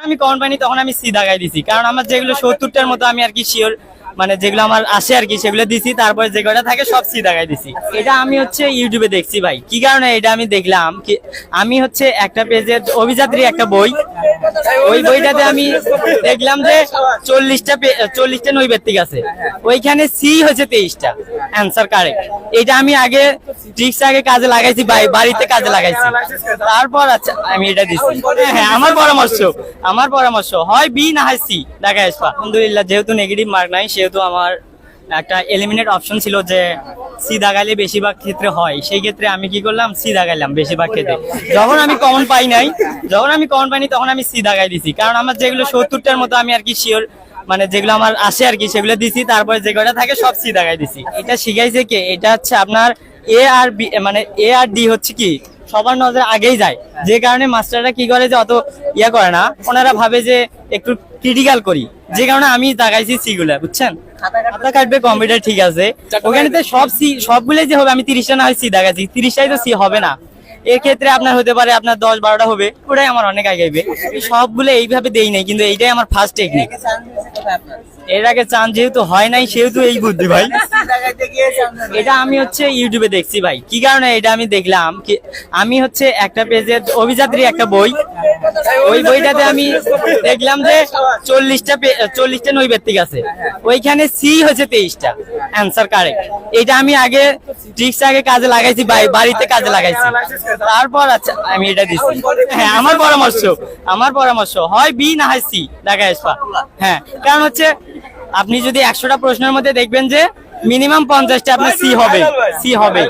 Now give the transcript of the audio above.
আমি কমন পাইনি তখন আমি সি দাগাই দিছি, কারণ আমার যেগুলো 70টার মতো আমি আর কি শিওর, মানে যেগুলো আমার আসে আর কি সেগুলো দিছি, তারপরে যে কয়টা থাকে সব সি দাগাই দিছি। এটা আমি হচ্ছে ইউটিউবে দেখছি ভাই, কি কারণে এটা আমি দেখলাম কি, আমি হচ্ছে একটা পেজে অভিযাত্রী একটা বই, ওই বইটাতে আমি দেখলাম যে 40টা নৈবেত্তিক আছে, ওইখানে সি হচ্ছে 23টা অ্যান্সার কারেক্ট। এটা আমি আগে ট্রিক্স আগে কাজে লাগাইছি ভাই, বাড়িতে কাজে লাগাইছি, তারপর আচ্ছা আমি এটা দিছি। হ্যাঁ আমার পরামর্শ হয় বি না হয় সি দেখা আসবা। আলহামদুলিল্লাহ, যেহেতু নেগেটিভ মার্ক নাই সেহেতু আমার একটা এলিমিনেট অপশন ছিল যে সি দাগাইলে বেশিরভাগ ক্ষেত্রে হয়, সেই ক্ষেত্রে আমি কি করলাম সি দাগাইলাম বেশিরভাগ ক্ষেত্রে। যখন আমি কমন পাইনি তখন আমি সি দাগাই দিছি, কারণ আমার যেগুলো 70টার মতো আমি আর কি শিওর, মানে যেগুলো আমার আসে আর কি সেগুলো দিছি, তারপরে যে কয়টা থাকে সব সি দাগাই দিছি। এটা শিখাইছে কে, এটা হচ্ছে আপনার এ আর বি, মানে এ আর ডি হচ্ছে কি সবার নজরে আগেই যায়, যে কারণে মাস্টাররা কি করে যে অত ইয়া করে না, ওনারা ভাবে যে একটু ক্রিটিক্যাল করি, যে কারণে আমি দাগাইছি সি গুলা, বুঝছেন। খাতা কাটবে কম্পিউটার ঠিক আছে, ওখানে তো সব সি সবগুলোই যে হবে, আমি 30টা না হয় সি দাগাইছি, 30টাই তো সি হবে না। এর ক্ষেত্রে আপনার হতে পারে আপনার 10-12টা হবে, ওটাই আমার অনেক আগাইবে। সবগুলো এইভাবে দেই নাই, কিন্তু এইটাই আমার ফার্স্ট টেকনিক। এর আগে চান যেহেতু হয় নাই সেহেতু এই বুদ্ধি ভাই। এটা আমি হচ্ছে ইউটিউবে দেখছি ভাই, কি কারণে এটা আমি দেখলাম কি, আমি হচ্ছে একটা পেজে অভিযাত্রী একটা বই, ওই বইটাতে আমি দেখলাম যে 40টা নৈবেত্তিক আছে, ওইখানে সি হচ্ছে 23টা অ্যান্সার কারেক্ট। এটা আমি আগে ট্রিক্স আগে কাজে লাগাইছি ভাই, বাড়িতে কাজে লাগাইছি, তারপর আচ্ছা আমি এটা দিছি। হ্যাঁ আমার পরামর্শ হয় বি না হয় সি দেখা আসবা। হ্যাঁ, কারণ হচ্ছে আপনি যদি 100টা প্রশ্নের মধ্যে দেখবেন যে মিনিমাম 50টা আপনার সি হবে।